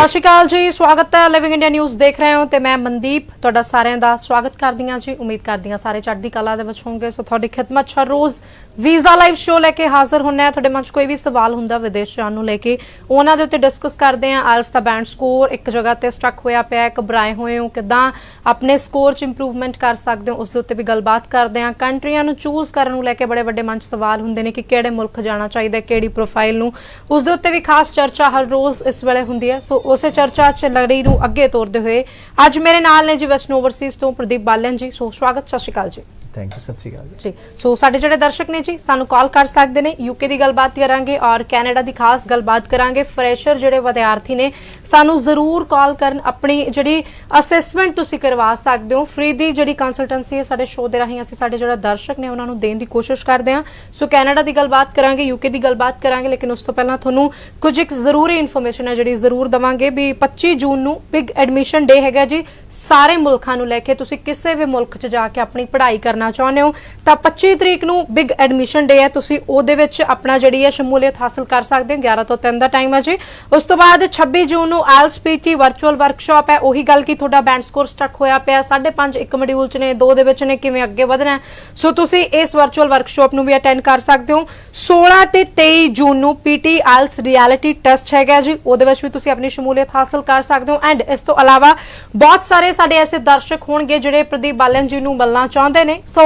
सत श्री अकाल जी, स्वागत है लिविंग इंडिया न्यूज़ देख रहे हो तो मैं मनदीप तुहाडा सारिਆਂ ਦਾ स्वागत करदी हां जी। उम्मीद करदी हां सारे चढ़दी कला दे विच होंगे। सो तुहाडी खिदमत हर रोज़ वीज़ा लाइव शो लैके हाज़र हुंदे आ। तुहाडे मन च कोई भी सवाल हुंदा विदेश जाण नूं लैके उहनां दे उत्ते डिस्कस करदे आ। आइल्स दा बैंड स्कोर एक जगह ते स्टक होया पिया, घबराए होए हो, किदां अपने स्कोर च इंप्रूवमेंट कर सकदे हो, उस दे उत्ते भी गलबात करदे आ। कंट्रियां नूं चूज़ करन नूं लैके बड़े वड्डे मन च सवाल हुंदे ने कि किहड़े मुल्क जाना चाहिए, किहड़ी प्रोफाइल नूं, उस दे उत्ते भी खास चर्चा हर रोज़ इस वेले हुंदी है। सो उसे चर्चा च लड़ी नूं अगे तोरदे हुए अज मेरे नाल ने जी वैष्णो ओवरसीज़ तो प्रदीप बालन जी। सो स्वागत, सत श्री अकाल जी। थैंक यू, सत श्री अकाल जी। सो साडे जिहड़े दर्शक ने जी सानू कॉल कर सकते हैं, यूके की गलबात करांगे और कैनेडा की खास गलबात करांगे। फ्रैशर जिहड़े विद्यार्थी ने सानू जरूर कॉल करन, अपनी जिहड़ी असैसमेंट तुसीं करवा सकते हो। फ्री दी जिहड़ी कंसलटेंसी है साडे शो दे राहीं असीं साडे जिहड़े दर्शक ने उन्हां नूं देण दी कोशिश करदे हां। सो कैनेडा की गलबात करांगे, यूके की गलबात करांगे, लेकिन उस तो पहलां तुहानूं कुछ एक जरूरी इन्फॉर्मेशन है जिहड़ी जरूर देवांगे भी 25 जून नूं बिग एडमिशन डे हैगा जी। सारे मुल्कां नूं लैके तुसीं किसी भी मुल्क च जाके अपनी पढ़ाई करना चाहुंदे हो ਤਾਂ 25 तरीक ਨੂੰ बिग एडमिशन डे है, ਤੁਸੀਂ ਉਹਦੇ ਵਿੱਚ ਆਪਣਾ ਜਿਹੜੀ ਹੈ ਸ਼ਮੂਲੀਅਤ ਹਾਸਲ ਕਰ ਸਕਦੇ ਹੋ। 11 ਤੋਂ 3 ਦਾ ਟਾਈਮ ਹੈ ਜੀ। ਉਸ ਤੋਂ ਬਾਅਦ 26 ਜੂਨ ਨੂੰ ਆਇਲਸ ਪੀਟੀ ਵਰਚੁਅਲ ਵਰਕਸ਼ਾਪ ਹੈ। ਉਹੀ ਗੱਲ ਕਿ ਤੁਹਾਡਾ ਬੈਂਡ ਸਕੋਰ ਸਟਕ ਹੋਇਆ ਪਿਆ 5.5 ਇੱਕ ਮੋਡਿਊਲ ਚ ਨੇ, 2 ਦੇ ਵਿੱਚ ਨੇ, ਕਿਵੇਂ ਅੱਗੇ ਵਧਣਾ। ਸੋ ਤੁਸੀਂ ਇਸ ਵਰਚੁਅਲ ਵਰਕਸ਼ਾਪ ਨੂੰ ਵੀ ਅਟੈਂਡ ਕਰ ਸਕਦੇ ਹੋ। 16 ਤੇ 23 ਜੂਨ ਨੂੰ ਪੀਟੀ ਆਇਲਸ ਰਿਐਲਿਟੀ ਟੈਸਟ ਹੈਗਾ ਜੀ, ਉਹਦੇ ਵਿੱਚ ਵੀ ਤੁਸੀਂ ਆਪਣੀ ਸ਼ਮੂਲੀਅਤ ਹਾਸਲ ਕਰ ਸਕਦੇ ਹੋ। ਐਂਡ ਇਸ ਤੋਂ ਇਲਾਵਾ ਬਹੁਤ ਸਾਰੇ ਸਾਡੇ ਐਸੇ ਦਰਸ਼ਕ ਹੋਣਗੇ ਜਿਹੜੇ ਪ੍ਰਦੀਪ ਬਾਲਨ ਜੀ ਨੂੰ ਮਿਲਣਾ ਚਾਹੁੰਦੇ ਨੇ। ਸੋ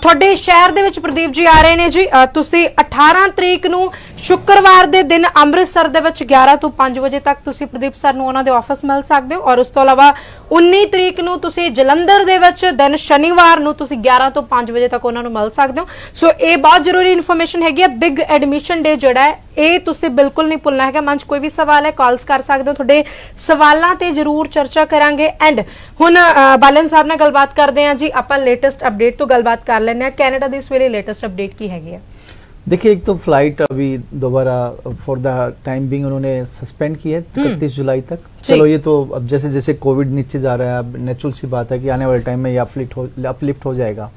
ਤੁਹਾਡੇ ਸ਼ਹਿਰ ਦੇ ਵਿੱਚ ਪ੍ਰਦੀਪ ਜੀ ਆ ਰਹੇ ਨੇ ਜੀ। ਤੁਸੀਂ 18 ਤਰੀਕ ਨੂੰ ਸ਼ੁੱਕਰਵਾਰ ਦੇ ਦਿਨ ਅੰਮ੍ਰਿਤਸਰ ਦੇ ਵਿੱਚ 11 ਤੋਂ 5 ਵਜੇ ਤੱਕ ਤੁਸੀਂ ਪ੍ਰਦੀਪ ਸਰ ਨੂੰ ਉਹਨਾਂ ਦੇ ਆਫਿਸ ਮਿਲ ਸਕਦੇ ਹੋ। ਔਰ ਉਸ ਤੋਂ ਇਲਾਵਾ 19 ਤਰੀਕ ਨੂੰ ਤੁਸੀਂ ਜਲੰਧਰ ਦੇ ਵਿੱਚ ਦਿਨ ਸ਼ਨੀਵਾਰ ਨੂੰ ਤੁਸੀਂ 11 ਤੋਂ 5 ਵਜੇ ਤੱਕ ਉਹਨਾਂ ਨੂੰ ਮਿਲ ਸਕਦੇ ਹੋ। ਸੋ ਇਹ ਬਹੁਤ ਜ਼ਰੂਰੀ ਇਨਫੋਰਮੇਸ਼ਨ ਹੈਗੀ ਹੈ। ਬਿਗ ਐਡਮਿਸ਼ਨ ਡੇ ਜਿਹੜਾ ਹੈ ਇਹ ਤੁਸੀਂ ਬਿਲਕੁਲ ਨਹੀਂ ਭੁੱਲਣਾ ਹੈਗਾ। ਮਨ 'ਚ ਕੋਈ ਵੀ ਸਵਾਲ ਹੈ ਕਾਲਸ ਕਰ ਸਕਦੇ ਹੋ, ਤੁਹਾਡੇ ਸਵਾਲਾਂ ਤੇ ਜ਼ਰੂਰ ਚਰਚਾ ਕਰਾਂਗੇ। ਐਂਡ ਹੁਣ ਬਾਲਨ ਸਾਹਿਬ ਨਾਲ ਗੱਲਬਾਤ ਕਰਦੇ ਹਾਂ ਜੀ। ਆਪਾਂ ਲੇਟੈਸਟ ਅਪਡੇਟ ਤੋਂ ਗੱਲਬਾत कर लेने। कैनेडा की इस वेले लेटेस्ट अपडेट की हैगी है? देखिए, एक तो फ्लाइट अभी दोबारा फॉर द टाइम बिंग उन्होंने सस्पेंड की है 31 जुलाई तक। चलो ये तो अब जैसे जैसे कोविड नीचे जा रहा है, अब नेचुरल सी बात है कि आने वाले टाइम में ये अपलिफ्ट हो जाएगा।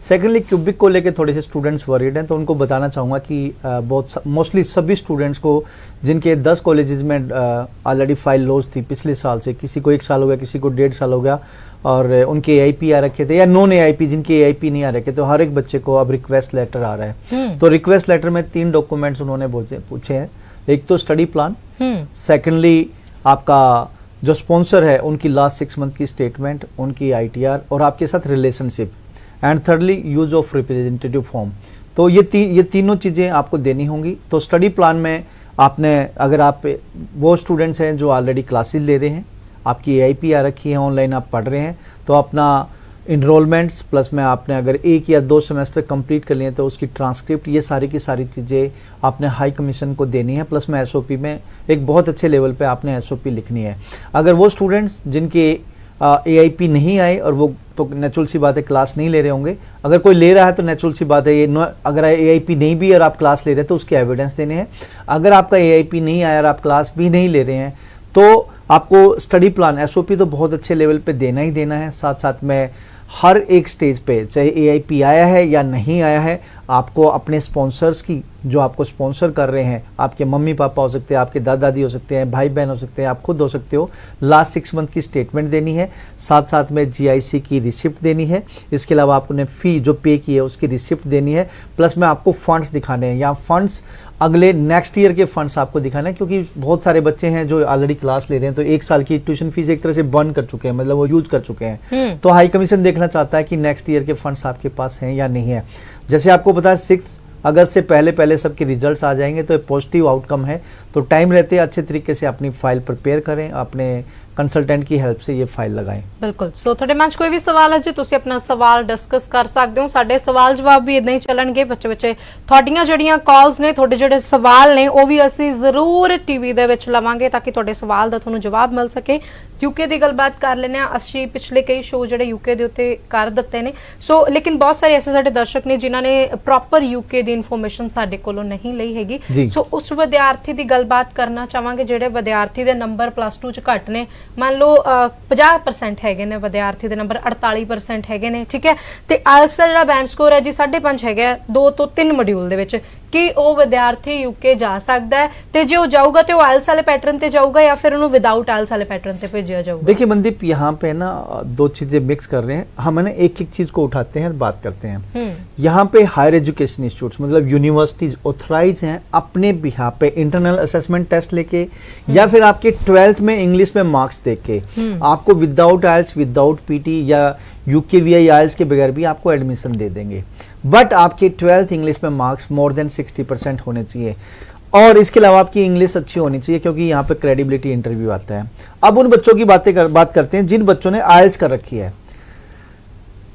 सेकेंडली क्यूबिक को लेके थोड़े से स्टूडेंट्स वरीड हैं, तो उनको बताना चाहूँगा कि बहुत मोस्टली सभी स्टूडेंट्स को जिनके 10 कॉलेजेस में ऑलरेडी फाइल लॉज थी पिछले साल से, किसी को 1 साल हो गया, किसी को 1.5 साल हो गया, और उनके AIP आ रखे थे या नॉन AIP जिनके AIP नहीं आ रखे, तो हर एक बच्चे को अब रिक्वेस्ट लेटर आ रहा है। तो रिक्वेस्ट लेटर में 3 डॉक्यूमेंट्स उन्होंने पूछे हैं। एक तो स्टडी प्लान, सेकेंडली आपका जो स्पॉन्सर है उनकी लास्ट 6 मंथ की स्टेटमेंट, उनकी ITR और आपके साथ relationship, and thirdly use of representative form. तो ये तीनों चीज़ें आपको देनी होंगी। तो स्टडी प्लान में आपने, अगर आप वो स्टूडेंट्स हैं जो ऑलरेडी क्लासेस ले रहे हैं, आपकी AIP आ रखी है, ऑनलाइन आप पढ़ रहे हैं, तो अपना इनरोलमेंट्स प्लस में आपने अगर 1 या 2 सेमेस्टर कंप्लीट कर लिए तो उसकी ट्रांसक्रिप्ट, ये सारी की सारी चीज़ें आपने हाई कमीशन को देनी है। प्लस में SOP में एक बहुत अच्छे लेवल पे आपने SOP लिखनी है। अगर वो स्टूडेंट्स जिनके AIP नहीं आए, और वो तो नेचुरल सी बात है क्लास नहीं ले रहे होंगे, अगर कोई ले रहा है तो नेचुरल सी बात है ये अगर AIP नहीं भी और आप क्लास ले रहे हैं तो उसके एविडेंस देने हैं। अगर आपका AIP नहीं आया और आप क्लास भी नहीं ले रहे हैं तो आपको स्टडी प्लान SOP तो बहुत अच्छे लेवल पे देना ही देना है। साथ साथ में हर एक स्टेज पे, चाहे AIP आया है या नहीं आया है, आपको अपने स्पॉन्सर्स की, जो आपको स्पॉन्सर कर रहे हैं, आपके मम्मी पापा हो सकते हैं, आपके दादा दादी हो सकते हैं, भाई बहन हो सकते हैं, आप खुद हो सकते हो, लास्ट 6 मंथ की स्टेटमेंट देनी है। साथ साथ में GIC की रिसिप्ट देनी है। इसके अलावा आपने फ़ी जो पे की है उसकी रिसिप्ट देनी है। प्लस में आपको फंड्स दिखाने हैं, या फंड्स अगले नेक्स्ट ईयर के फंड्स आपको दिखाना है, क्योंकि बहुत सारे बच्चे हैं जो ऑलरेडी क्लास ले रहे हैं, तो 1 साल की ट्यूशन फीस एक तरह से बर्न कर चुके हैं, मतलब वो यूज कर चुके हैं। तो हाई कमीशन देखना चाहता है कि नेक्स्ट ईयर के फंड्स आपके पास हैं या नहीं है। जैसे आपको पता है 6 अगस्त से पहले सबके रिजल्ट्स आ जाएंगे, तो पॉजिटिव आउटकम है। तो टाइम रहते अच्छे तरीके से अपनी फाइल प्रिपेयर करें, अपने कंसल्टेंट की हेल्प से ये फाइल लगाएं। बिल्कुल। सो ਤੁਹਾਡੇ ਮਨ 'ਚ ਕੋਈ ਵੀ ਸਵਾਲ ਹੈ ਜੀ, ਤੁਸੀਂ ਆਪਣਾ ਸਵਾਲ ਡਿਸਕਸ ਕਰ ਸਕਦੇ ਹੋ। ਸਾਡੇ ਸਵਾਲ ਜਵਾਬ ਵੀ ਇਦਾਂ ਹੀ ਚੱਲਣਗੇ। ਬੱਚੇ ਤੁਹਾਡੀਆਂ ਜਿਹੜੀਆਂ ਕਾਲਸ ਨੇ, ਤੁਹਾਡੇ ਜਿਹੜੇ ਸਵਾਲ ਨੇ ਉਹ ਵੀ ਅਸੀਂ ਜ਼ਰੂਰ ਟੀਵੀ ਦੇ ਵਿੱਚ ਲਵਾਂਗੇ ਤਾਂ ਕਿ ਤੁਹਾਡੇ ਸਵਾਲ ਦਾ ਤੁਹਾਨੂੰ ਜਵਾਬ ਮਿਲ ਸਕੇ। यूके की गलबात कर लेने। ਅਸੀਂ पिछले कई शो ਜਿਹੜੇ यूके ਦੇ ਉੱਤੇ ਕਰ ਦਿੱਤੇ ਨੇ। ਸੋ ਲੇਕਿਨ ਬਹੁਤ ਸਾਰੇ ਐਸੇ ਸਾਡੇ ਦਰਸ਼ਕ ਨੇ ਜਿਨ੍ਹਾਂ ਨੇ ਪ੍ਰੋਪਰ यूके ਦੀ ਇਨਫੋਰਮੇਸ਼ਨ ਸਾਡੇ ਕੋਲੋਂ ਨਹੀਂ ਲਈ ਹੈਗੀ। ਸੋ ਉਸ ਵਿਦਿਆਰਥੀ ਦੀ ਗੱਲਬਾਤ ਕਰਨਾ ਚਾਹਾਂਗੇ ਜਿਹੜੇ ਵਿਦਿਆਰਥੀ ਦੇ ਨੰਬਰ +2 ਚ ਘੱਟ ਨੇ। ਮੰਨ ਲਓ 50% ਹੈਗੇ ਨੇ ਵਿਦਿਆਰਥੀ ਦੇ ਨੰਬਰ, 48% ਹੈਗੇ ਨੇ, ਠੀਕ ਹੈ। ਤੇ ਆਇਲਸ ਦਾ ਜਿਹੜਾ ਬੈਂਡ ਸਕੋਰ ਹੈ ਜੀ 5.5 ਹੈਗਾ 2 ਤੋਂ 3 ਮੋਡਿਊਲ ਦੇ ਵਿੱਚ। ਕਿ ਉਹ ਵਿਦਿਆਰਥੀ ਯੂਕੇ ਜਾ ਸਕਦਾ ਹੈ ਤੇ ਜੇ ਉਹ ਜਾਊਗਾ ਤੇ ਉਹ ਆਇਲਸ ਵਾਲੇ ਪੈਟਰਨ ਤੇ ਜਾਊਗਾ ਜਾਂ ਫਿਰ ਉਹਨੂੰ ਵਿਦਆਊਟ आइल्स वाले पैटर्न पे भेजा जाऊगा? देखिए मनदीप, यहाँ पे ना दो चीजें मिक्स कर रहे हैं हम, है ना, एक एक चीज को उठाते हैं और बात करते हैं। यहाँ पे हायर एजुकेशन इंस्टीट्यूट्स मतलब यूनिवर्सिटीज ऑथराइज हैं अपने बिहार पे इंटरनल असेसमेंट टेस्ट लेके या फिर आपके 12th में इंग्लिश में मार्क्स देके आपको विदाउट आइल्स, विदाउट पीटी या यूकेवीआई आइल्स के बगैर भी आपको एडमिशन दे देंगे। बट आपके 12th इंग्लिश में मार्क्स मोर देन 60% होने चाहिए और इसके अलावा आपकी इंग्लिश अच्छी होनी चाहिए क्योंकि यहाँ पे क्रेडिबिलिटी इंटरव्यू आता है। अब उन बच्चों की बात करते हैं जिन बच्चों ने आइल्स कर रखी है।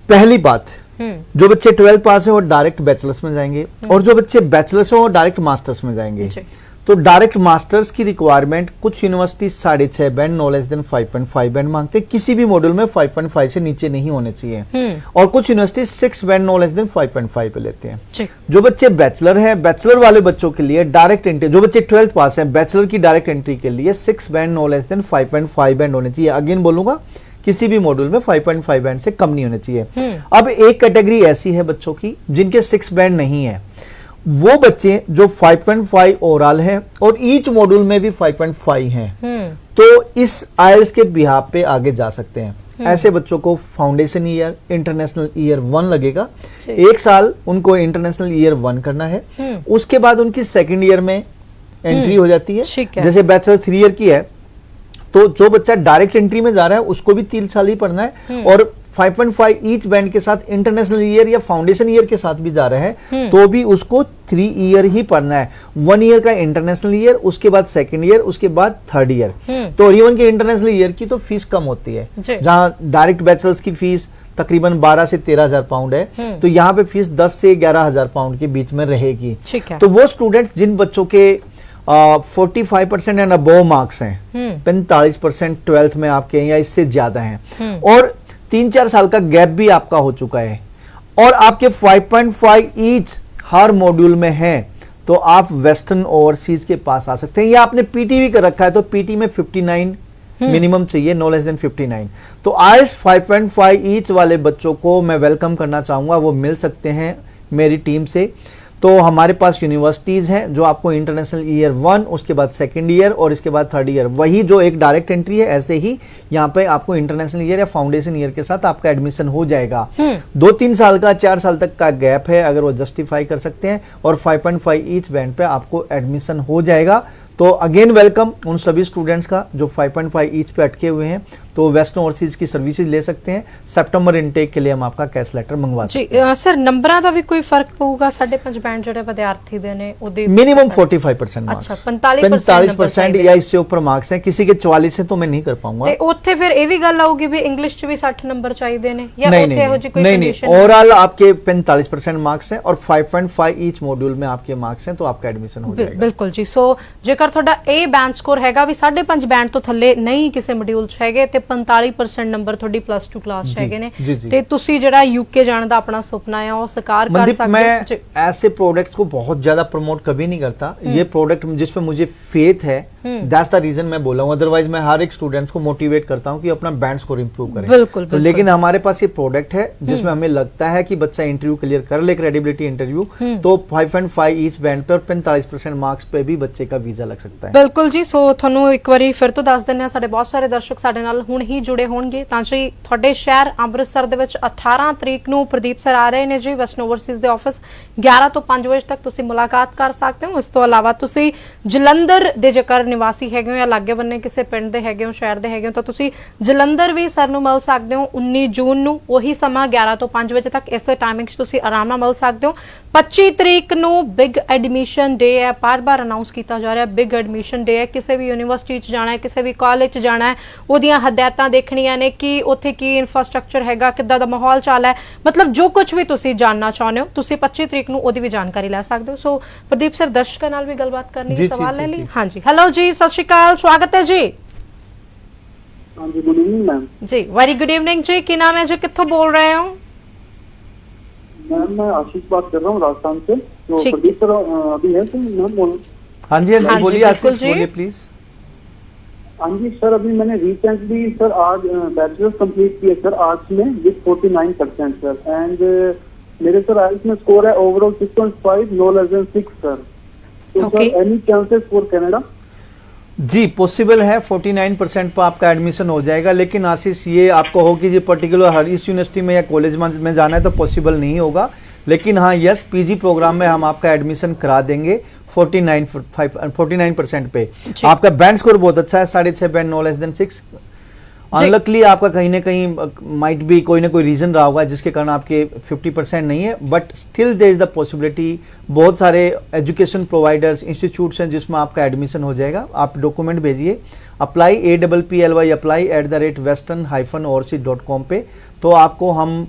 पहली बात, जो बच्चे 12th पास है वो डायरेक्ट बैचलर्स में जाएंगे और जो बच्चे बैचलर्स हैं वो डायरेक्ट मास्टर्स में जाएंगे। तो डायरेक्ट मास्टर्स की रिक्वायरमेंट कुछ university 6.5 band, no less than 5.5 band मांगते हैं, किसी भी मॉड्यूल में 5.5 से नीचे नहीं होने चाहिए और कुछ university 6 band, no less than 5.5 पे लेते हैं। जो बच्चे बैचलर हैं, बैचलर वाले बच्चों के लिए डायरेक्ट एंट्री, जो बच्चे 12th पास हैं बैचलर की डायरेक्ट एंट्री के लिए 6 band, no less than 5.5 band होने चाहिए। अगेन बोलूंगा, किसी भी मॉड्यूल में 5.5 बैंड से कम नहीं होने चाहिए। अब एक कैटेगरी ऐसी है बच्चों की जिनके 6 बैंड नहीं है, वो बच्चे जो 5.5 ओवरऑल है और ईच मॉड्यूल में भी 5.5 हैं, तो इस आइल्स के बिहाफ पे आगे जा सकते हैं। ऐसे बच्चों को फाउंडेशन ईयर, इंटरनेशनल ईयर 1 लगेगा। 1 साल उनको इंटरनेशनल ईयर 1 करना है, उसके बाद उनकी सेकेंड ईयर में एंट्री हो जाती है। जैसे बैचलर 3 ईयर की है तो जो बच्चा डायरेक्ट एंट्री में जा रहा है उसको भी 3 साल ही पढ़ना है और 5.5 ईच बैंड के साथ इंटरनेशनल ईयर या फाउंडेशन ईयर के साथ भी जा रहे हैं तो भी उसको 3 ईयर ही पढ़ना है। 1 ईयर का इंटरनेशनल ईयर, उसके बाद सेकंड ईयर, उसके बाद थर्ड ईयर। तो इवन के इंटरनेशनल ईयर की तो फीस कम होती है, जहां डायरेक्ट बैचलर्स की फीस तकरीबन 12 से 13,000 पाउंड है, तो यहाँ पे फीस 10 से 11,000 पाउंड के बीच में रहेगी। तो वो स्टूडेंट जिन बच्चों के 45% एंड अबव मार्क्स हैं, 45% 12th में आपके या इससे ज्यादा हैं और 3-4 साल का गैप भी आपका हो चुका है और आपके 5.5 ईच हर मॉड्यूल में है, तो आप वेस्टर्न ओवरसीज के पास आ सकते हैं। या आपने पीटी भी कर रखा है तो पीटी में 59 मिनिमम चाहिए, नो लेस देन 59। तो आइल्स 5.5 ईच वाले बच्चों को मैं वेलकम करना चाहूंगा, वो मिल सकते हैं मेरी टीम से। तो हमारे पास यूनिवर्सिटीज हैं जो आपको इंटरनेशनल ईयर 1, उसके बाद सेकंड ईयर और इसके बाद थर्ड ईयर, वही जो एक डायरेक्ट एंट्री है ऐसे ही यहाँ पे आपको इंटरनेशनल ईयर या फाउंडेशन ईयर के साथ आपका एडमिशन हो जाएगा। 2-3 साल का, 4 साल तक का गैप है, अगर वो जस्टिफाई कर सकते हैं और 5.5 ईच बैंड पे आपको एडमिशन हो जाएगा। तो अगेन वेलकम उन सभी स्टूडेंट्स का जो 5.5 ईच पे अटके हुए हैं, तो वेस्टर्न ओवरसीज की सर्विसेज ले सकते हैं। सितंबर इनटेक के लिए हम आपका कैश लेटर मंगवा सकते हैं। सर नंबਰਾਂ ਦਾ ਵੀ ਕੋਈ ਫਰਕ ਪਊਗਾ? 5.5 ਬੈਂਡ ਜਿਹੜੇ ਵਿਦਿਆर्थी ਦੇ ਨੇ ਉਹਦੇ मिनिमम 45% मार्क्स। अच्छा 45% या इससे ऊपर मार्क्स हैं, किसी के 44 है तो मैं नहीं कर पाऊंगा। ਤੇ ਉੱਥੇ ਫਿਰ ਇਹ ਵੀ ਗੱਲ ਆਊਗੀ ਵੀ ਇੰਗਲਿਸ਼ 'ਚ ਵੀ 60 ਨੰਬਰ ਚਾਹੀਦੇ ਨੇ ਜਾਂ ਉੱਥੇ ਇਹੋ ਜਿਹੀ ਕੋਈ ਕੰਡੀਸ਼ਨ? नहीं, ओवरऑल आपके 45% मार्क्स हैं और 5.5 ईच मॉड्यूल में आपके मार्क्स हैं, तो आपका एडमिशन हो जाएगा। बिल्कुल जी। सो जेकर ਤੁਹਾਡਾ ਇਹ ਬੈਂਡ ਸਕੋਰ ਹੈਗਾ ਵੀ 5.5 ਬੈਂਡ ਤੋਂ ਥੱਲੇ ਨਹੀਂ ਕਿਸੇ ਮੋਡਿਊਲ 'ਚ ਹੈਗੇ ਤੇ 45% ਨੰਬਰ ਤੁਹਾਡੀ +2 ਕਲਾਸ 'ਚ ਹੈਗੇ ਨੇ ਤੇ ਤੁਸੀਂ ਜਿਹੜਾ यूके जाने का अपना सपना है वो साकार कर सकते हैं। मैं ऐसे प्रोडक्ट्स को बहुत ज्यादा प्रमोट कभी नहीं करता। ये प्रोडक्ट जिसपे मुझे फेथ है, दैट्स द रीजन मैं बोला हूँ। अदरवाइज मैं हर एक स्टूडेंट्स को मोटिवेट करता हूँ कि अपना बैंड स्कोर इंप्रूव करें। बिल्कुल, तो लेकिन हमारे पास ये प्रोडक्ट है जिसमें हमें लगता है कि बच्चा इंटरव्यू क्लियर कर ले, क्रेडिबिलिटी इंटरव्यू, तो 5.5 ईच बैंड पे और 45% मार्क्स पे भी बच्चे का वीजा लग सकता है। बिल्कुल जी। सो ਤੁਹਾਨੂੰ ਇੱਕ ਵਾਰੀ ਫਿਰ ਤੋਂ ਦੱਸ ਦਿੰਦੇ ਆ, ਸਾਡੇ ਬਹੁਤ ਸਾਰੇ ਦਰਸ਼ਕ ਸਾਡੇ ਨਾਲ ਹੁਣ ਹੀ ਜੁੜੇ ਹੋਣਗੇ ਤਾਂ ਜੀ ਤੁਹਾਡੇ ਸ਼ਹਿਰ ਅੰਮ੍ਰਿਤਸਰ ਦੇ ਵਿੱਚ 18 ਤਰੀਕ ਨੂੰ ਪ੍ਰਦੀਪ ਸਰ ਆ ਰਹੇ ਨੇ ਜੀ ਵੈਸਟਰਨ ਓਵਰਸੀਜ਼ ਦੇ ਆਫਿਸ 11 ਤੋਂ 5 ਵਜੇ ਤੱਕ ਤੁਸੀਂ ਮੁਲਾਕਾਤ ਕਰ ਸਕਦੇ ਹੋ। ਇਸ ਤੋਂ ਇਲਾਵਾ ਤੁਸੀਂ ਜਲੰਧਰ ਦੇ ਜੇਕਰ ਨਿਵਾਸੀ ਹੈਗੇ ਹੋ ਜਾਂ ਲਾਗੇ ਬੰਨੇ ਕਿਸੇ ਪਿੰਡ ਦੇ ਹੈਗੇ ਹੋ, ਸ਼ਹਿਰ ਦੇ ਹੈਗੇ ਹੋ, ਤਾਂ ਤੁਸੀਂ ਜਲੰਧਰ ਵੀ ਸਰ ਨੂੰ ਮਿਲ ਸਕਦੇ ਹੋ 19 ਜੂਨ ਨੂੰ, ਉਹੀ ਸਮਾਂ 11 ਤੋਂ 5 ਵਜੇ ਤੱਕ ਇਸੇ ਟਾਈਮਿੰਗ 'ਚ ਤੁਸੀਂ ਆਰਾਮ ਨਾਲ ਮਿਲ ਸਕਦੇ ਹੋ। 25 ਤਰੀਕ ਨੂੰ ਬਿਗ ਐਡਮਿਸ਼ਨ ਡੇ ਹੈ, ਬਾਰ-ਬਾਰ ਅਨਾਉਂਸ ਕੀਤਾ ਜਾ ਰਿਹਾ ਬਿਗ ਐਡਮਿਸ਼ਨ ਡੇ ਹੈ। ਕਿਸੇ ਵੀ यूनिवर्सिटी च जाना है, किसी भी कॉलेज च जाना है, ਉਹਦੀਆਂ ਹਦਾਇਤਾਂ ਦੇਖਣੀਆਂ ਨੇ ਕਿ ਉੱਥੇ ਕੀ ਇਨਫਰਾਸਟ੍ਰਕਚਰ ਹੈਗਾ, ਕਿੱਦਾਂ ਦਾ ਮਾਹੌਲ ਚਾਲ ਹੈ, ਮਤਲਬ ਜੋ ਕੁਝ ਵੀ ਤੁਸੀਂ ਜਾਣਨਾ ਚਾਹੁੰਦੇ ਹੋ ਤੁਸੀਂ 25 ਤਰੀਕ ਨੂੰ ਉਹਦੀ ਵੀ ਜਾਣਕਾਰੀ ਲੈ ਸਕਦੇ ਹੋ। ਸੋ ਪ੍ਰਦੀਪ ਸਰ ਦਰਸ਼ਕਾਂ ਨਾਲ ਵੀ ਗੱਲਬਾਤ ਕਰਨੀ ਹੈ, ਸਵਾਲ ਲੈ ਲਈ। ਹਾਂਜੀ, ਹੈਲੋ ਜੀ, ਸਤਿ ਸ਼੍ਰੀ ਅਕਾਲ, ਸਵਾਗਤ ਹੈ ਜੀ। ਹਾਂਜੀ, ਗੁੱਡ ਇਵਨਿੰਗ ਮੈਮ। ਜੀ ਵੈਰੀ ਗੁੱਡ ਇਵਨਿंग ਜੀ। ਕੀ ਨਾਮ है जी, कित्थों बोल रहे हो? मैम मैं आशीष बात कर रहा हूँ राजस्थान से। तो प्रदीप सर अभी है तो मैम बोलो। हाँ जी, बोलिए आशीष, बोलिए प्लीज। हाँ जी सर, अभी मैंने रिसेंटली सर आज बैचलर्स कंप्लीट किया सर आर्ट्स में विद 49% सर, एंड मेरे सर आइल्स में स्कोर है overall 6.5, no less than 6 sir. तो Okay. Sir any chances for Canada? जी पॉसिबल है, 49% पर आपका एडमिशन हो जाएगा, लेकिन आशीष ये आपको हो कि ये पर्टिकुलर हर इस यूनिवर्सिटी में या कॉलेज में जाना है तो पॉसिबल नहीं होगा। लेकिन हाँ यस, पीजी प्रोग्राम में हम आपका एडमिशन करा देंगे 49% पे। जी। आपका बैंड स्कोर बहुत अच्छा है, 6.5 band, no less than 6। Unluckily आपका कहीं ना कहीं माइट भी कोई ना कोई रीजन रहा होगा जिसके कारण आपके 50% नहीं है, but still there is the possibility. बहुत सारे एजुकेशन प्रोवाइडर्स, इंस्टीट्यूट्स हैं जिसमें आपका एडमिशन हो जाएगा। आप डॉक्यूमेंट भेजिए, अप्लाई APPLY अप्लाई @western-orc.com पे, तो आपको हम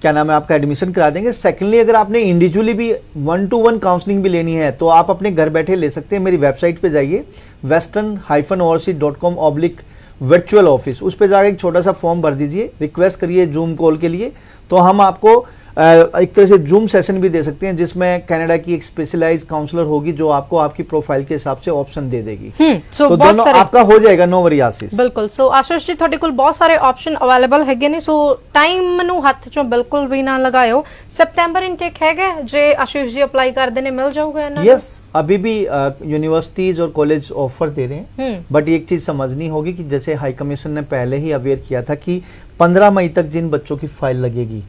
क्या नाम है आपका एडमिशन करा देंगे। सेकेंडली अगर आपने इंडिविजुअली भी 1-to-1 काउंसलिंग भी लेनी है तो आप अपने घर बैठे ले सकते हैं। मेरी वेबसाइट पे जाइए western-orc.com/वर्चुअल ऑफिस, उस पर जाकर एक छोटा सा फॉर्म भर दीजिए, रिक्वेस्ट करिए जूम कॉल के लिए, तो हम आपको एक तरह से जूम सेशन भी दे सकते हैं जिसमें कनाडा की एक स्पेशलाइज्ड काउंसलर होगी जो आपको आपकी प्रोफाइल के हिसाब से ऑप्शन दे देगी। सो तो बहुत दोनों सारे आपका हो जाएगा, नो वरी आशीष। ਬਿਲਕੁਲ। ਸੋ ਆਸ਼ੀਸ਼ ਜੀ ਤੁਹਾਡੇ ਕੋਲ ਬਹੁਤ ਸਾਰੇ ਆਪਸ਼ਨ ਅਵੇਲੇਬਲ ਹੈਗੇ ਨੇ, ਸੋ ਟਾਈਮ ਨੂੰ ਹੱਥ ਚੋਂ ਬਿਲਕੁਲ ਵੀ ਨਾ ਲਗਾਇਓ। ਸਪਟੈਂਬਰ ਇਨਟੇਕ ਹੈਗਾ, ਜੇ ਆਸ਼ੀਸ਼ ਜੀ ਅਪਲਾਈ ਕਰਦੇ ਨੇ ਮਿਲ ਜਾਊਗਾ ਇਹਨਾਂ ਨੂੰ? यस, अभी भी यूनिवर्सिटीज और कॉलेज ऑफर दे रहे हैं, बट एक चीज समझनी होगी कि जैसे हाई कमीशन ने पहले ही अवेयर किया था कि 15 मई तक जिन बच्चों की फाइल लगेगी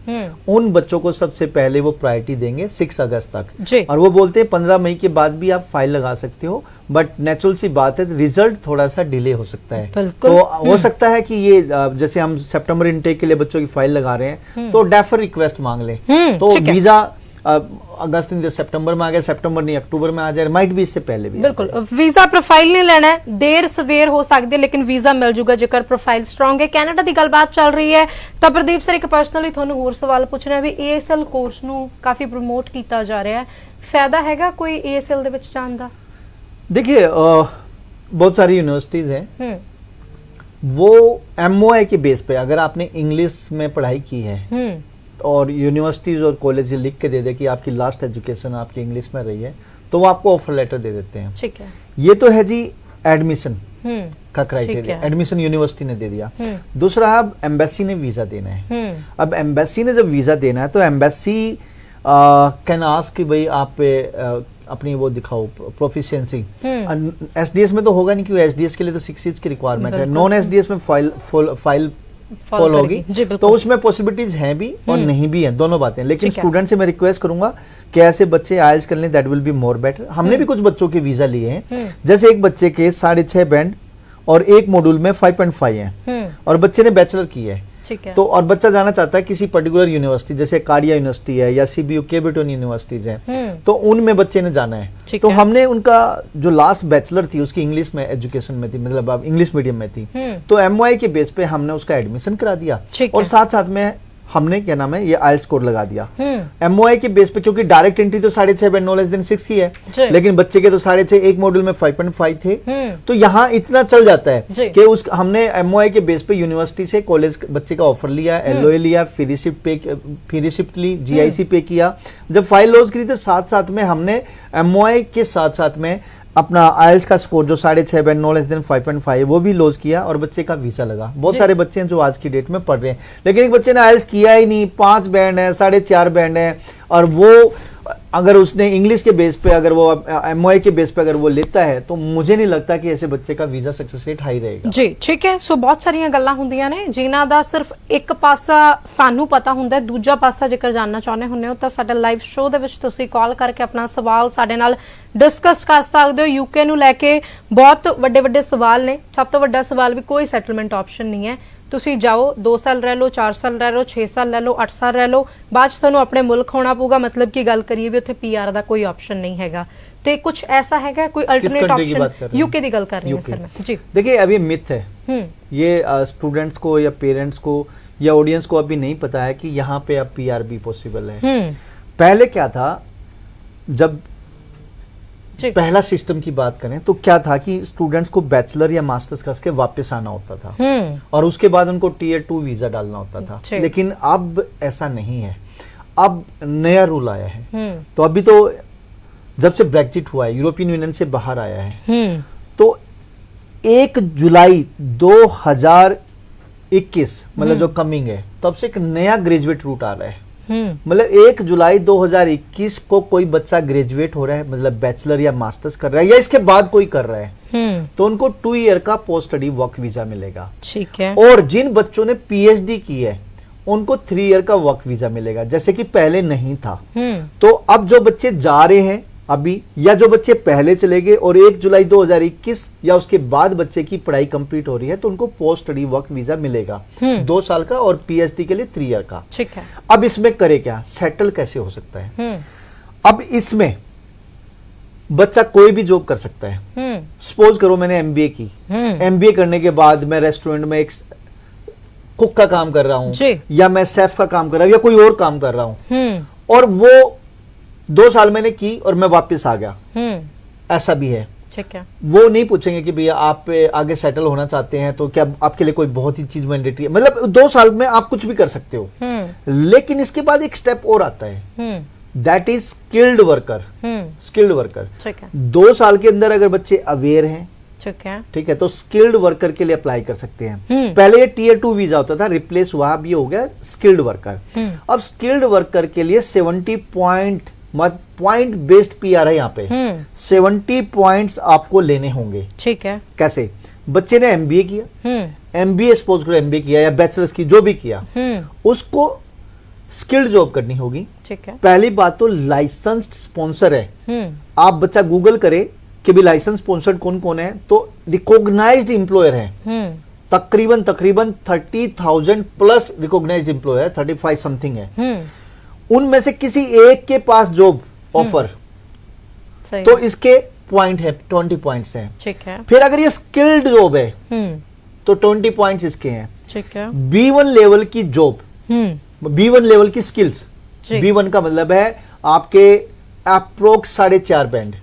उन बच्चों को सबसे पहले वो प्रायोरिटी देंगे 6 अगस्त तक। जी। और वो बोलते हैं 15 मई के बाद भी आप फाइल लगा सकते हो, बट नेचुरल सी बात है रिजल्ट थोड़ा सा डिले हो सकता है। बिल्कुल। तो हो सकता है कि ये जैसे हम सितंबर इनटेक के लिए बच्चों की फाइल लगा रहे हैं तो डेफर रिक्वेस्ट मांग लें, तो ठीक है। वीजा अगस्त नहीं सितंबर में आ गया, सितंबर नहीं अक्टूबर में आ जाए, माइट भी इससे पहले भी। ਬਿਲਕੁਲ। ਵੀਜ਼ਾ ਪ੍ਰੋਫਾਈਲ ਨਹੀਂ ਲੈਣਾ ਹੈ, ਦੇਰ ਸਵੇਰ ਹੋ ਸਕਦੀ ਹੈ ਲੇਕਿਨ ਵੀਜ਼ਾ ਮਿਲ ਜੂਗਾ ਜੇਕਰ ਪ੍ਰੋਫਾਈਲ ਸਟਰੋਂਗ ਹੈ। ਕੈਨੇਡਾ ਦੀ ਗੱਲਬਾਤ ਚੱਲ ਰਹੀ ਹੈ ਤਾਂ ਪ੍ਰਦੀਪ ਸਰ ਇੱਕ ਪਰਸਨਲੀ ਤੁਹਾਨੂੰ ਹੋਰ ਸਵਾਲ ਪੁੱਛਣਾ ਵੀ ASL ਕੋਰਸ ਨੂੰ ਕਾਫੀ ਪ੍ਰਮੋਟ ਕੀਤਾ ਜਾ ਰਿਹਾ ਹੈ, ਫਾਇਦਾ ਹੈਗਾ ਕੋਈ ASL ਦੇ ਵਿੱਚ ਜਾਣ ਦਾ? देखिए बहुत सारी यूनिवर्सिटीज हैं, वो MOI के बेस पे अगर आपने इंग्लिश में पढ़ाई की है और यूनिवर्सिटीज और कॉलेज लिख के दे दे कि आपकी लास्ट एजुकेशन आपकी इंग्लिश में रही है तो वो आपको ऑफर लेटर दे देते हैं। ठीक है। ये तो है जी एडमिशन का ठीक क्राइटेरिया, है। एडमिशन यूनिवर्सिटी ने दे दिया। दूसरा अब एम्बेसी ने वीजा देना है। अब एम्बेसी ने जब वीजा देना है तो एम्बेसी कैन आस्क कि भाई आप पे अपनी वो दिखाओ प्रोफिशिएंसी। SDS में तो होगा नहीं क्योंकि SDS के लिए तो 6 ईयर्स की रिक्वायरमेंट है, नॉन SDS में फाइल फॉल होगी, तो उसमें पॉसिबिलिटीज हैं भी और नहीं भी हैं, दोनों बातें। लेकिन स्टूडेंट से मैं रिक्वेस्ट करूंगा कि ऐसे बच्चे आइल्स कर लें, that will be more better. हमने भी कुछ बच्चों के वीजा लिए हैं, जैसे एक बच्चे के 6.5 बैंड और एक मॉड्यूल में 5.5 है और बच्चे ने बैचलर की है। ठीक है। तो और बच्चा जाना चाहता है किसी पर्टिकुलर यूनिवर्सिटी, जैसे काडिया यूनिवर्सिटी है या CBU केबिटन यूनिवर्सिटीज हैं, तो उनमें बच्चे ने जाना है। तो हमने उनका जो लास्ट बैचलर थी उसकी इंग्लिश में एजुकेशन में थी, मतलब अब इंग्लिश मीडियम में थी, तो MOI के बेस पे हमने उसका एडमिशन करा दिया और साथ साथ में हमने क्या नाम है ये आइल्स स्कोर लगा दिया MOI के बेस पे, क्योंकि डायरेक्ट एंट्री तो 6.5 बैंड, नो लेस देन 6 की है, लेकिन बच्चे के तो 6.5 एक मॉड्यूल में 5.5 थे, तो यहाँ इतना चल जाता है कि उस हमने MOI के बेस पे यूनिवर्सिटी से कॉलेज बच्चे का ऑफर लिया, LOA लिया, फी रिसिप्ट ली, GIC पे किया। जब फाइल लॉन्च करी तो साथ साथ में हमने MOI के साथ साथ में अपना आइल्स का स्कोर जो 6.5 बैंड, नो लेस देन 5.5 वो भी लॉन्च किया और बच्चे का वीजा लगा। बहुत सारे बच्चे हैं जो आज की डेट में पढ़ रहे हैं, लेकिन एक बच्चे ने आइल्स किया ही नहीं, 5 बैंड है, 4.5 बैंड है, और वो अगर उसने इंग्लिश के बेस पे अगर वो MOI के बेस पे अगर वो लेता है तो मुझे नहीं लगता कि ऐसे बच्चे का वीजा सक्सेस रेट हाई रहेगा। जी ठीक है। सो बहुत सारियां ਗੱਲਾਂ ਹੁੰਦੀਆਂ ਨੇ ਜਿਨ੍ਹਾਂ ਦਾ ਸਿਰਫ ਇੱਕ ਪਾਸਾ ਸਾਨੂੰ ਪਤਾ ਹੁੰਦਾ ਹੈ, ਦੂਜਾ ਪਾਸਾ ਜੇਕਰ ਜਾਨਣਾ ਚਾਹੁੰਦੇ ਹੁੰਦੇ ਹੋ ਤਾਂ ਸਾਡੇ ਲਾਈਵ ਸ਼ੋਅ ਦੇ ਵਿੱਚ ਤੁਸੀਂ ਕਾਲ ਕਰਕੇ ਆਪਣਾ ਸਵਾਲ ਸਾਡੇ ਨਾਲ ਡਿਸਕਸ ਕਰ ਸਕਦੇ ਹੋ। UK ਨੂੰ ਲੈ ਕੇ ਬਹੁਤ ਵੱਡੇ ਵੱਡੇ ਸਵਾਲ ਨੇ। ਸਭ ਤੋਂ ਵੱਡਾ ਸਵਾਲ ਵੀ ਕੋਈ ਸੈਟਲਮੈਂਟ ਆਪਸ਼ਨ ਨਹੀਂ ਹੈ। ਤੁਸੀਂ ਜਾਓ 2 ਸਾਲ ਰਹਿ ਲਓ, 4 ਸਾਲ ਰਹਿ ਲਓ, 6 ਸਾਲ ਰਹਿ ਲਓ, 8 ਸਾਲ ਰਹਿ ਲਓ, ਬਾਅਦ ਚ ਤੁਹਾਨੂੰ ਆਪਣੇ ਮੁਲਕ ਆਉਣਾ ਪਊਗਾ। मतलब की ਗੱਲ ਕਰੀਏ ਵੀ ਉੱਥੇ PR ਦਾ ਕੋਈ ਆਪਸ਼ਨ ਨਹੀਂ ਹੈਗਾ ਤੇ ਕੁਝ ऐसा हैगा कोई अल्टरनेट ऑप्शन? UK की गल कर रही हूं सर मैं जी। देखिए अभी मिथ है ये, स्टूडेंट्स को या पेरेंट्स को या ऑडियंस को अभी नहीं पता है कि यहाँ पे अब PR भी पॉसिबल है। पहले क्या था, जब पहला सिस्टम की बात करें तो क्या था कि स्टूडेंट्स को बैचलर या मास्टर्स करके वापस आना होता था और उसके बाद उनको Tier 2 वीजा डालना होता था। लेकिन अब ऐसा नहीं है, अब नया रूल आया है। तो अभी तो जब से ब्रेक्जिट हुआ है, यूरोपियन यूनियन से बाहर आया है, तो 1 जुलाई 2021 मतलब जो कमिंग है तब से एक नया ग्रेजुएट रूट आ रहा है। मतलब 1 जुलाई 2021 को कोई बच्चा ग्रेजुएट हो रहा है, मतलब बैचलर या मास्टर्स कर रहा है या इसके बाद कोई कर रहा है, तो उनको 2 ईयर का पोस्ट स्टडी वर्क वीजा मिलेगा। ठीक है। और जिन बच्चों ने पीएचडी की है उनको 3 ईयर का वर्क वीजा मिलेगा, जैसे कि पहले नहीं था। तो अब जो बच्चे जा रहे हैं अभी, या जो बच्चे पहले चले गए और 1 जुलाई 2021 या उसके बाद बच्चे की पढ़ाई कंप्लीट हो रही है, तो उनको पोस्ट स्टडी वर्क वीजा मिलेगा 2 साल का, और पीएचडी के लिए 3 ईयर का। ठीक है। अब इसमें करे क्या, सेटल कैसे हो सकता है? अब इसमें बच्चा कोई भी जॉब कर सकता है। सपोज करो मैंने एमबीए की, एमबीए करने के बाद मैं रेस्टोरेंट में एक कुक का काम कर रहा हूं, या मैं शेफ का काम कर रहा हूं, या कोई और काम कर रहा हूं, और वो 2 साल मैंने की और मैं वापस आ गया, ऐसा भी है। ठीक है। वो नहीं पूछेंगे कि भैया आप आगे सेटल होना चाहते हैं तो क्या आपके लिए कोई बहुत ही चीज मैंडेटरी है, मतलब 2 साल में आप कुछ भी कर सकते हो। लेकिन इसके बाद एक स्टेप और आता है, that is skilled worker. Skilled worker, ठीक है। 2 साल के अंदर अगर बच्चे अवेयर हैं, ठीक है, तो स्किल्ड वर्कर के लिए अप्लाई कर सकते हैं। पहले ये टियर 2 वीजा होता था, रिप्लेस हुआ, अब ये हो गया स्किल्ड वर्कर। अब स्किल्ड वर्कर के लिए 70 पॉइंट बेस्ड पीआर है यहाँ पे। 70 पॉइंट्स आपको लेने होंगे। ठीक है। कैसे? बच्चे ने एमबीए किया, एमबीए सपोज करो एमबीए किया या बैचलर्स की जो भी किया, उसको स्किल्ड जॉब करनी होगी। ठीक है। पहली बात तो लाइसेंस्ड स्पॉन्सर है। आप बच्चा गूगल करे कि भी लाइसेंस स्पॉन्सर्ड कौन कौन है, तो रिकॉग्नाइज्ड एम्प्लॉयर है। तकरीबन 30,000 प्लस रिकॉग्नाइज्ड एम्प्लॉयर है, 35 समथिंग है। उनमें से किसी एक के पास जॉब ऑफर, तो इसके पॉइंट है, 20 पॉइंट्स हैं। ठीक है। फिर अगर ये स्किल्ड जॉब है तो 20 पॉइंट्स इसके हैं। ठीक है। B1 लेवल की जॉब, B1 लेवल की स्किल्स, B1 का मतलब है आपके अप्रोक्स 4.5 बैंड,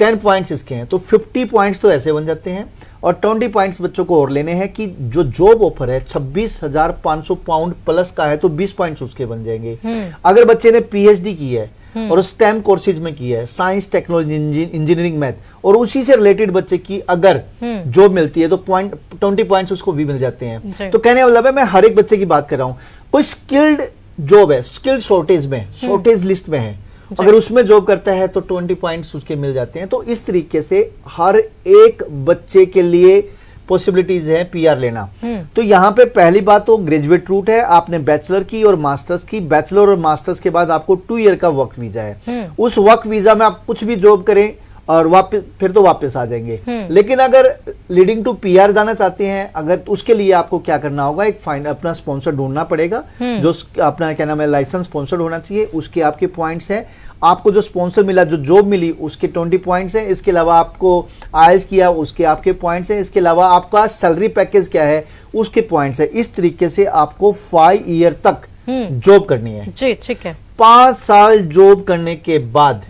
10 पॉइंट्स इसके हैं, तो 50 पॉइंट्स तो ऐसे बन जाते हैं। और 20 पॉइंट्स बच्चों को और लेने हैं कि जो जॉब ऑफर है 26,500 पाउंड प्लस का है, तो 20 पॉइंट्स उसके बन जाएंगे। अगर बच्चे ने पीएचडी की है और स्टेम कोर्सेज में की है, साइंस, टेक्नोलॉजी, इंजीनियरिंग, मैथ, और उसी से रिलेटेड बच्चे की अगर जॉब मिलती है तो 20 पॉइंट्स उसको भी मिल जाते हैं। तो कहने का मतलब है मैं हर एक बच्चे की बात कर रहा हूं, कोई स्किल्ड जॉब है, स्किल्ड शॉर्टेज में, शॉर्टेज लिस्ट में है, अगर उसमें जॉब करता है तो 20 पॉइंट्स उसके मिल जाते हैं। तो इस तरीके से हर एक बच्चे के लिए पॉसिबिलिटीज है पीआर लेना। तो यहाँ पे पहली बात तो ग्रेजुएट रूट है, आपने बैचलर की और मास्टर्स की, बैचलर और मास्टर्स के बाद आपको 2 ईयर का वर्क वीजा है। उस वर्क वीजा में आप कुछ भी जॉब करें और वापस फिर तो वापस आ जाएंगे। लेकिन अगर लीडिंग टू पीआर जाना चाहते हैं, अगर उसके लिए आपको क्या करना होगा, एक फाइन अपना स्पॉन्सर ढूंढना पड़ेगा, जो अपना क्या नाम है लाइसेंस स्पॉन्सर होना चाहिए, उसके आपके पॉइंट्स हैं। आपको जो स्पॉन्सर मिला, जो जॉब मिली, उसके 20 पॉइंट्स हैं। इसके अलावा आपको आईएलटीएस किया, उसके आपके पॉइंट्स हैं। इसके अलावा आपका सैलरी पैकेज क्या है, उसके पॉइंट्स है। इस तरीके से आपको 5 ईयर तक जॉब करनी है। जी, ठीक है। 5 साल जॉब करने के बाद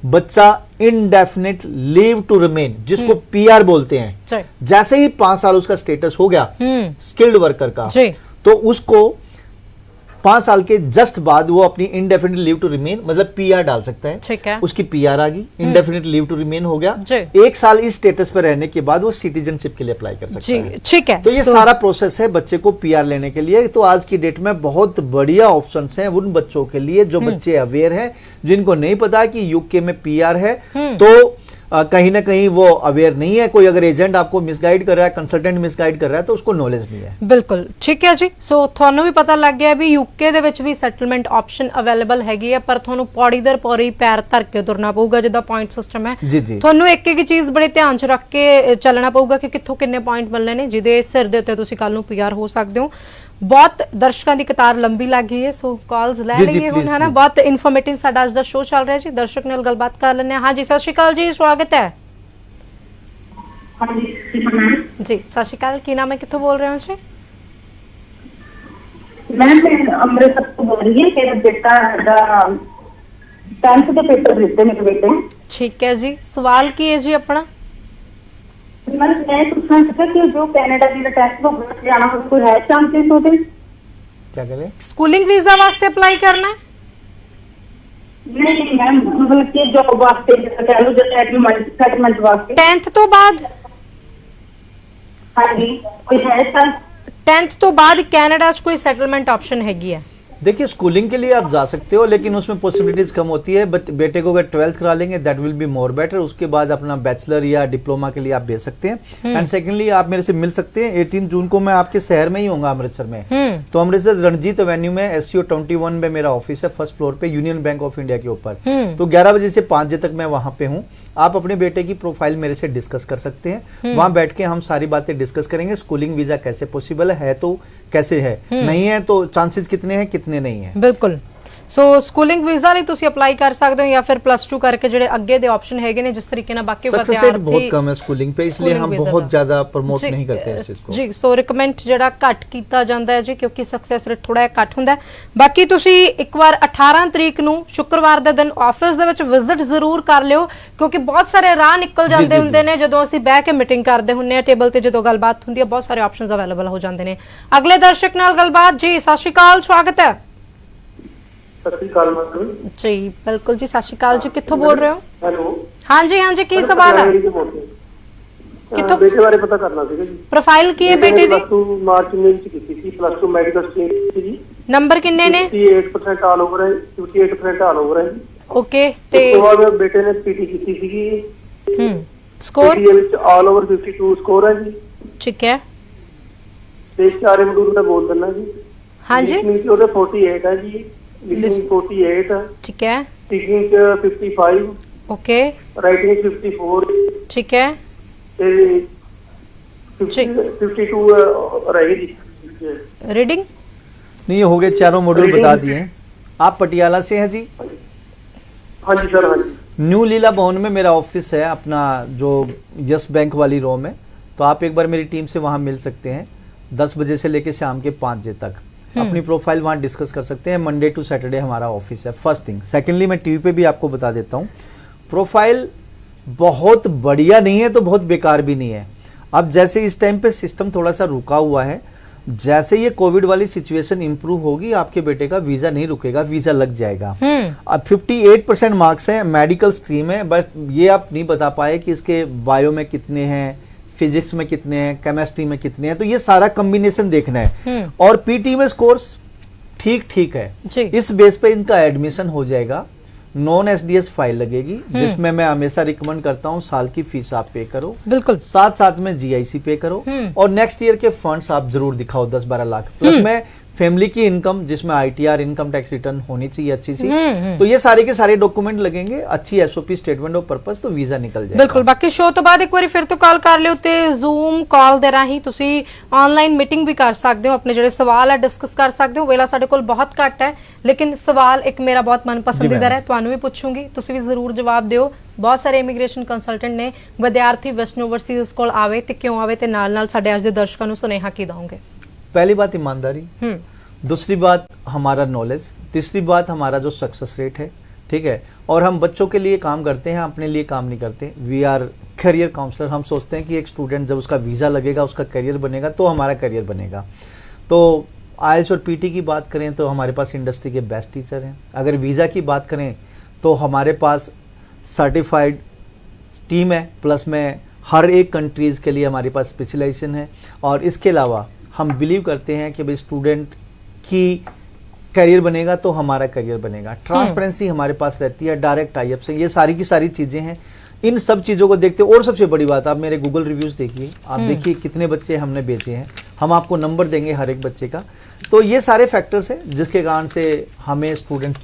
बच्चा इंडेफिनिट लीव टू रिमेन, जिसको पीआर बोलते हैं, जैसे ही 5 साल उसका स्टेटस हो गया स्किल्ड वर्कर का, तो उसको 5 साल के जस्ट बाद वो अपनी इंडेफिनिट लीव टू रिमेन मतलब पीआर डाल सकता है। ठीक है। उसकी पीआर आ गई, इंडेफिनिट लीव टू रिमेन हो गया। 1 साल इस स्टेटस पर रहने के बाद वो सिटीजनशिप के लिए अप्लाई कर सकता है। ठीक है। तो ये सारा प्रोसेस है बच्चे को पीआर लेने के लिए। तो आज की डेट में बहुत बढ़िया ऑप्शंस हैं उन बच्चों के लिए जो बच्चे अवेयर हैं, जिनको नहीं पता कि यूके में पीआर है, तो कहीं ना कहीं वो अवेयर नहीं है। कोई अगर एजेंट आपको मिसगाइड कर रहा है, कंसल्टेंट मिसगाइड कर रहा है, तो उसको नॉलेज नहीं है। बिल्कुल ठीक है जी। सो ਤੁਹਾਨੂੰ ਵੀ ਪਤਾ ਲੱਗ ਗਿਆ ਵੀ यूके ਦੇ ਵਿੱਚ ਵੀ ਸੈਟਲਮੈਂਟ ਆਪਸ਼ਨ ਅਵੇਲੇਬਲ ਹੈਗੀ ਹੈ, ਪਰ ਤੁਹਾਨੂੰ ਪੌੜੀ ਦਰ ਪੌੜੀ ਪੈਰ ਧਰ ਕੇ ਤੁਰਨਾ ਪਊਗਾ, ਜਿੱਦਾਂ ਪੁਆਇੰਟ ਸਿਸਟਮ ਹੈ। ਜੀ ਜੀ, ਤੁਹਾਨੂੰ ਇੱਕ ਇੱਕ ਚੀਜ਼ ਬੜੇ ਧਿਆਨ 'ਚ ਰੱਖ ਕੇ ਚੱਲਣਾ ਪਊਗਾ ਕਿ ਕਿੱਥੋਂ ਕਿੰਨੇ ਪੁਆਇੰਟ ਮਿਲਣੇ ਨੇ, ਜਿਹਦੇ ਸਿਰ ਦੇ ਉੱਤੇ ਤੁਸੀਂ ਕੱਲ ਨੂੰ ਪੀਆਰ ਹੋ ਸਕਦੇ ਹੋ। बहुत दर्शकों की कतार लंबी लग गई है, सो कॉल्स ले लईए हुण, है ना। बहुत इन्फॉर्मेटिव साडा अज दा शो चल रहा है जी, दर्शक नाल गलबात कर लेने। हाँ जी, सत श्री अकाल जी, स्वागत है जी। सत श्री अकाल, की नाम है, कित्थों बोल रहे हो जी? मैं अमृतसर तो बोल रही है। मेरा बेटा 10th के पेपर दिते मेरे बेटे। ठीक है जी, सवाल की है जी अपना? मैं पूछना चाहता कि जो कनाडा की टेस्ट हो जाना हो, कोई है चांसेस होते? क्या करें? स्कूलिंग वीजा वास्ते अप्लाई करना है? नहीं मैम, मतलब कि जॉब वास्ते कह लो, जैसे सेटलमेंट वास्ते 10th तो बाद। हाँ जी, कोई है चांस? 10th तो बाद कनाडा च कोई सेटलमेंट ऑप्शन हैगी है? देखिए स्कूलिंग के लिए आप जा सकते हो, लेकिन उसमें पॉसिबिलिटीज कम होती है। बट बेटे को अगर 12th करा लेंगे that will be more better. उसके बाद अपना बैचलर या डिप्लोमा के लिए आप भेज सकते हैं। एंड सेकेंडली आप मेरे से मिल सकते हैं। 18 जून को मैं आपके शहर में ही होऊंगा, अमृतसर में। तो अमृतसर रणजीत एवेन्यू में SCO 21 में मेरा ऑफिस है, फर्स्ट फ्लोर पे, यूनियन बैंक ऑफ इंडिया के ऊपर। तो 11 बजे से 5 बजे तक मैं वहां पे हूँ। आप अपने बेटे की प्रोफाइल मेरे से डिस्कस कर सकते हैं। वहां बैठ के हम सारी बातें डिस्कस करेंगे। स्कूलिंग वीजा कैसे पॉसिबल है तो कैसे है, नहीं है तो चांसेस कितने हैं, कितने नहीं है। बिल्कुल। सो स्कूलिंग वीजा ਲਈ ਤੁਸੀਂ ਅਪਲਾਈ ਕਰ ਸਕਦੇ ਹੋ ਜਾਂ ਫਿਰ +2 ਕਰਕੇ ਜਿਹੜੇ ਅੱਗੇ ਦੇ ਆਪਸ਼ਨ ਹੈਗੇ ਨੇ, ਜਿਸ ਤਰੀਕੇ ਨਾਲ ਬਾਕੀ सक्सेस रेट बहुत कम है स्कूलिंग पे, इसलिए हम बहुत ज्यादा प्रमोट नहीं करते हैं इस चीज को। ਜੀ ਸੋ ਰਿਕਮੈਂਡ ਜਿਹੜਾ ਘੱਟ ਕੀਤਾ ਜਾਂਦਾ ਹੈ ਜੀ, ਕਿਉਂਕਿ ਸਕਸੈਸ ਰੇਟ ਥੋੜਾ ਜਿਹਾ ਘੱਟ ਹੁੰਦਾ ਹੈ। ਬਾਕੀ ਤੁਸੀਂ ਇੱਕ ਵਾਰ 18 ਤਰੀਕ ਨੂੰ ਸ਼ੁੱਕਰਵਾਰ ਦੇ ਦਿਨ ਆਫਿਸ ਦੇ ਵਿੱਚ ਵਿਜ਼ਿਟ ਜ਼ਰੂਰ ਕਰ ਲਿਓ, ਕਿਉਂਕਿ ਬਹੁਤ ਸਾਰੇ ਰਾਹ ਨਿਕਲ ਜਾਂਦੇ ਹੁੰਦੇ ਨੇ ਜਦੋਂ ਅਸੀਂ ਬਹਿ ਕੇ ਮੀਟਿੰਗ ਕਰਦੇ ਹੁੰਨੇ ਆ। ਟੇਬਲ ਤੇ ਜਦੋਂ ਗੱਲਬਾਤ ਹੁੰਦੀ ਹੈ ਬਹੁਤ ਸਾਰੇ ਆਪਸ਼ਨਸ ਅਵੇਲੇਬਲ ਹੋ ਜਾਂਦੇ ਨੇ। ਅਗਲੇ ਦਰਸ਼ਕ ਨਾਲ ਗੱਲਬਾਤ ਜੀ। ਸਤਿ ਸ਼੍ਰੀ ਅਕਾਲ, ਸਵਾਗਤ ਹੈ जी। बिल्कुल जी, सत श्री अकाल जी। कित्थों बोल रहे हो? हेलो। हाँ जी हाँ जी, की सवाल है? कित्थों? बेटे बारे पता करना सीगा जी। प्रोफाइल की है बेटे दी? +2 मार्च में ਕੀਤੀ ਸੀ, +2 मेडिकल स्ट्रीम ਸੀ ਜੀ। नंबर किन्ने ने? 58% ਆਲ ਓਵਰ ਹੈ, 58% ਆਲ ਓਵਰ ਹੈ ਜੀ। ओके। ते ਉਸ ਤੋਂ ਬਾਅਦ ਬੇਟੇ ਨੇ ਪੀਟੀ ਕੀਤੀ ਸੀਗੀ। स्कोर ਪੀਟੀ ਵਿੱਚ ਆਲ ਓਵਰ 52 ਸਕੋਰ ਹੈ ਜੀ। ठीक है। ਤੇ ਚਾਰੇ ਮੋਡਿਊਲ ਦਾ ਬੋਲ ਦਿੰਦਾ ਜੀ। हाँ जी। ਲਿਸਨਿੰਗ ਉਹਦੇ 48 ਹੈ ਜੀ। लिसनिंग 48, ठीक है। Speaking 55, okay. राइटिंग 54, ठीक है। 52 रहेगी। रीडिंग नहीं, ये हो गए चारों मॉड्यूल बता दिए। आप पटियाला से हैं जी? हाँ जी सर, हाँ जी। न्यू लीला भवन में मेरा ऑफिस है, अपना जो यस बैंक वाली रो में। तो आप एक बार मेरी टीम से वहां मिल सकते हैं 10 बजे से लेकर शाम के 5 बजे तक। अपनी प्रोफाइल वहां डिस्कस कर सकते हैं। मंडे टू सैटरडे हमारा ऑफिस है, फर्स्ट थिंग। सेकेंडली मैं टीवी पे भी आपको बता देता हूँ, प्रोफाइल बहुत बढ़िया नहीं है तो बहुत बेकार भी नहीं है। अब जैसे इस टाइम पे सिस्टम थोड़ा सा रुका हुआ है, जैसे ये कोविड वाली सिचुएशन इंप्रूव होगी आपके बेटे का वीजा नहीं रुकेगा, वीजा लग जाएगा। अब 58% मार्क्स है, मेडिकल स्ट्रीम है, बट ये आप नहीं बता पाए कि इसके बायो में कितने हैं, फिजिक्स में कितने हैं, केमिस्ट्री में कितने हैं। तो ये सारा कॉम्बिनेशन देखना है। और पीटी में स्कोर्स ठीक है, इस बेस पे इनका एडमिशन हो जाएगा। नॉन एसडीएस फाइल लगेगी, जिसमें मैं हमेशा रिकमेंड करता हूँ साल की फीस आप पे करो, बिल्कुल साथ में जीआईसी पे करो, और नेक्स्ट ईयर के फंड्स आप जरूर दिखाओ 10-12 लाख। प्लस में फैमिली की इनकम, जिसमें ITR इनकम टैक्स रिटर्न होनी चाहिए अच्छी सी। तो ये सारे के सारे डॉक्यूमेंट लगेंगे, अच्छी SOP स्टेटमेंट ऑफ पर्पस, तो वीजा निकल जाएगा। बिल्कुल। बाकी शो तो बाद एक बार फिर तो कॉल कर लियो ते जूम कॉल दे राही तुसी ऑनलाइन मीटिंग भी कर सकते हो, अपने ਜਿਹੜੇ सवाल है डिस्कस कर सकते हो। वेला ਸਾਡੇ ਕੋਲ बहुत घट है, लेकिन सवाल एक मेरा बहुत मन पसंदीदा है, ਤੁਹਾਨੂੰ ਵੀ ਪੁੱਛੂੰਗੀ, ਤੁਸੀਂ ਵੀ ਜ਼ਰੂਰ ਜਵਾਬ ਦਿਓ। ਬਹੁਤ ਸਾਰੇ ਇਮੀਗ੍ਰੇਸ਼ਨ ਕੰਸਲਟੈਂਟ ਨੇ, ਵਿਦਿਆਰਥੀ ਵੈਸਟਰਨ ਓਵਰਸੀਜ਼ ਕੋਲ ਆਵੇ ਤੇ ਕਿਉਂ ਆਵੇ, ਤੇ ਨਾਲ ਸਾਡੇ ਅੱਜ ਦੇ ਦਰਸ਼ਕਾਂ ਨੂੰ ਸੁਨੇਹਾ ਕੀ ਦੋਗੇ? पहली बात ईमानदारी, दूसरी बात हमारा नॉलेज, तीसरी बात हमारा जो सक्सेस रेट है, ठीक है। और हम बच्चों के लिए काम करते हैं, अपने लिए काम नहीं करते। We are career counsellor. हम सोचते हैं कि एक स्टूडेंट जब उसका वीज़ा लगेगा, उसका करियर बनेगा, तो हमारा करियर बनेगा। तो IELTS और PT की बात करें तो हमारे पास इंडस्ट्री के बेस्ट टीचर हैं। अगर वीज़ा की बात करें तो हमारे पास सर्टिफाइड टीम है, प्लस में हर एक कंट्रीज़ के लिए हमारे पास स्पेशलाइजेशन है। और इसके अलावा हम बिलीव करते हैं कि भाई स्टूडेंट की करियर बनेगा तो हमारा करियर बनेगा। ट्रांसपेरेंसी हमारे पास रहती है, डायरेक्ट टाइप से, ये सारी की सारी चीज़ें हैं। इन सब चीज़ों को देखते, और सबसे बड़ी बात, आप मेरे गूगल रिव्यूज़ देखिए, आप देखिए कितने बच्चे हमने बेचे हैं, हम आपको नंबर देंगे हर एक बच्चे का। तो ये सारे फैक्टर्स हैं जिसके कारण से हमें स्टूडेंट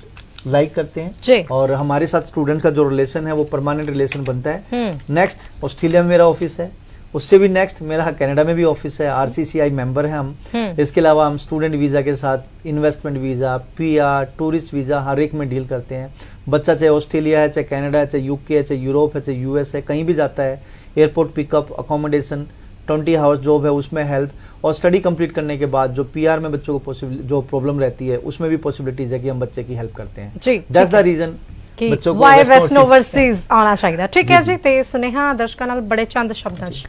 लाइक करते हैं, और हमारे साथ स्टूडेंट का जो रिलेशन है वो परमानेंट रिलेशन बनता है। नेक्स्ट ऑस्ट्रेलिया में मेरा ऑफिस है, उससे भी नेक्स्ट मेरा कनाडा में भी ऑफिस है, RCCI मेंबर है हम। इसके अलावा हम स्टूडेंट वीज़ा के साथ investment visa, PR, tourist visa हर एक में डील करते हैं। बच्चा चाहे ऑस्ट्रेलिया है, चाहे कनाडा है, चाहे UK है, चाहे यूरोप है, चाहे US है, कहीं भी जाता है, airport pickup, accommodation, 20 hours job है उसमें हेल्प, और स्टडी कंप्लीट करने के बाद जो PR में बच्चों को जो प्रॉब्लम रहती है उसमें भी पॉसिबिलिटीज है कि हम बच्चे की हेल्प करते हैं। दैट्स द रीजन कि वाई वेस्टर्न ओवरसीज आना चाहिए। ठीक है जी, ते सुनेहा दर्शकों नाल बड़े चंद शब्दां च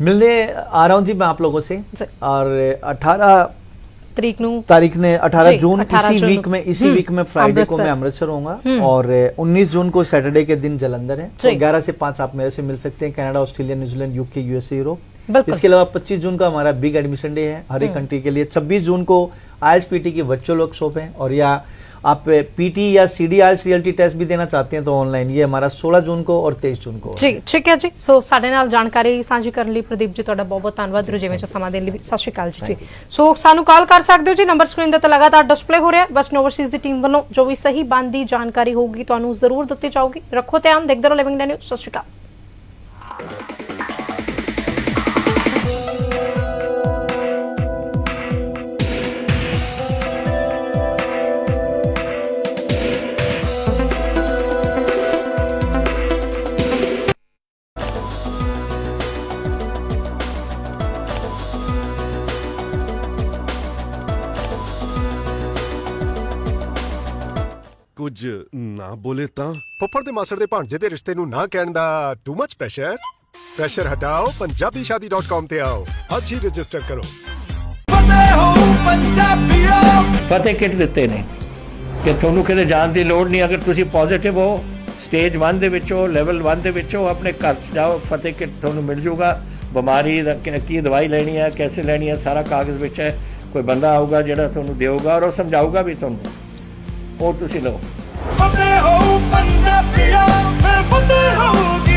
मिलने आ रहा हूँ जी मैं आप लोगों से। और 18 तारीख ने 18 जून इसी वीक में फ्राइडे को मैं अमृतसर होऊंगा, और 19 जून को सैटरडे के दिन जलंधर है। तो 11 से 5 आप मेरे से मिल सकते हैं, Canada, Australia, New Zealand, UK, USA, Europe. बिल्कुल। इसके अलावा 25 जून का हमारा बिग एडमिशन डे है हर एक कंट्री के लिए। 26 जून को आईएल्स पीटी की वर्चुअल वर्कशॉप है, और या आप पीटी या सीडी आईएल्स रियलिटी टेस्ट भी देना चाहते हैं तो ऑनलाइन, ये हमारा 16 जून को और 23 जून को। ਜੀ ਠੀਕ ਹੈ ਜੀ। ਸੋ ਸਾਡੇ ਨਾਲ ਜਾਣਕਾਰੀ ਸਾਂਝੀ ਕਰਨ ਲਈ ਪ੍ਰਦੀਪ ਜੀ ਤੁਹਾਡਾ ਬਹੁਤ ਬਹੁਤ ਧੰਨਵਾਦ। ਰੁਝੇਵੇਂ ਚ ਸਮਾਂ ਦੇਣ ਲਈ ਵੀ ਸਤਿ ਸ਼੍ਰੀ ਅਕਾਲ ਜੀ। ਸੋ ਸਾਨੂੰ ਕਾਲ ਕਰ ਸਕਦੇ ਹੋ ਜੀ, ਨੰਬਰ ਸਕਰੀਨ ਦੇ ਉੱਤੇ ਲਗਾਤਾਰ ਡਿਸਪਲੇ ਹੋ ਰਿਹਾ। ਵੈਸਟਰਨ ਓਵਰਸੀਜ਼ ਦੀ ਟੀਮ ਵੱਲੋਂ ਜੋ ਵੀ ਸਹੀ ਬਣਦੀ ਜਾਣਕਾਰੀ ਹੋਊਗੀ ਤੁਹਾਨੂੰ ਜ਼ਰੂਰ ਦਿੱਤੀ ਜਾਊਗੀ। ਰੱਖੋ ਧਿਆਨ, ਦੇਖਦੇ ਰਹੋ ਲਿਵਿੰਗ ਇੰਡੀਆ ਨਿਊਜ਼। ਸਤਿ ਸ਼੍ਰੀ ਅਕਾਲ। ਕੁਝ ਨਾ ਬੋਲੇ ਤਾਂ ਫੁੱਫੜ ਦੇ ਮਾਸੜ ਦੇ ਭਾਂਜੇ ਦੇ ਰਿਸ਼ਤੇ ਨੂੰ ਨਾ ਕਹਿਣ ਦਾ ਟੂ ਮੱਚ ਪ੍ਰੈਸ਼ਰ ਹਟਾਓ punjabishadi.com ਤੇ ਆਓ ਅੱਜ ਹੀ ਰਜਿਸਟਰ ਕਰੋ। ਫਤਿਹ ਕਿਟ ਦਿੱਤੇ ਨੇ ਕਿ ਤੁਹਾਨੂੰ ਕਿਤੇ ਜਾਣ ਦੀ ਲੋੜ ਨਹੀਂ। ਅਗਰ ਤੁਸੀਂ ਪੋਜ਼ਿਟਿਵ ਹੋ, ਸਟੇਜ 1 ਦੇ ਵਿੱਚ ਹੋ, ਲੈਵਲ 1 ਦੇ ਵਿੱਚ ਹੋ, ਆਪਣੇ ਘਰ 'ਚ ਜਾਓ, ਫਤਿਹ ਕਿਟ ਤੁਹਾਨੂੰ ਮਿਲ ਜੂਗਾ। ਬਿਮਾਰੀ ਦਾ ਕੀ ਦਵਾਈ ਲੈਣੀ ਹੈ, ਕੈਸੇ ਲੈਣੀ ਹੈ, ਸਾਰਾ ਕਾਗਜ਼ ਵਿੱਚ ਹੈ। ਕੋਈ ਬੰਦਾ ਆਊਗਾ ਜਿਹੜਾ ਤੁਹਾਨੂੰ ਦੇਊਗਾ ਔਰ ਉਹ ਸਮਝਾਊਗਾ ਵੀ ਤੁਹਾਨੂੰ, ਉਹ ਤੁਸੀਂ ਲਓ। ਫਤਿਹ ਹੋ ਪੰਜਾਬੀਆਂ, ਫਿਰ ਫਤਿਹ ਹੋਊਗੀ।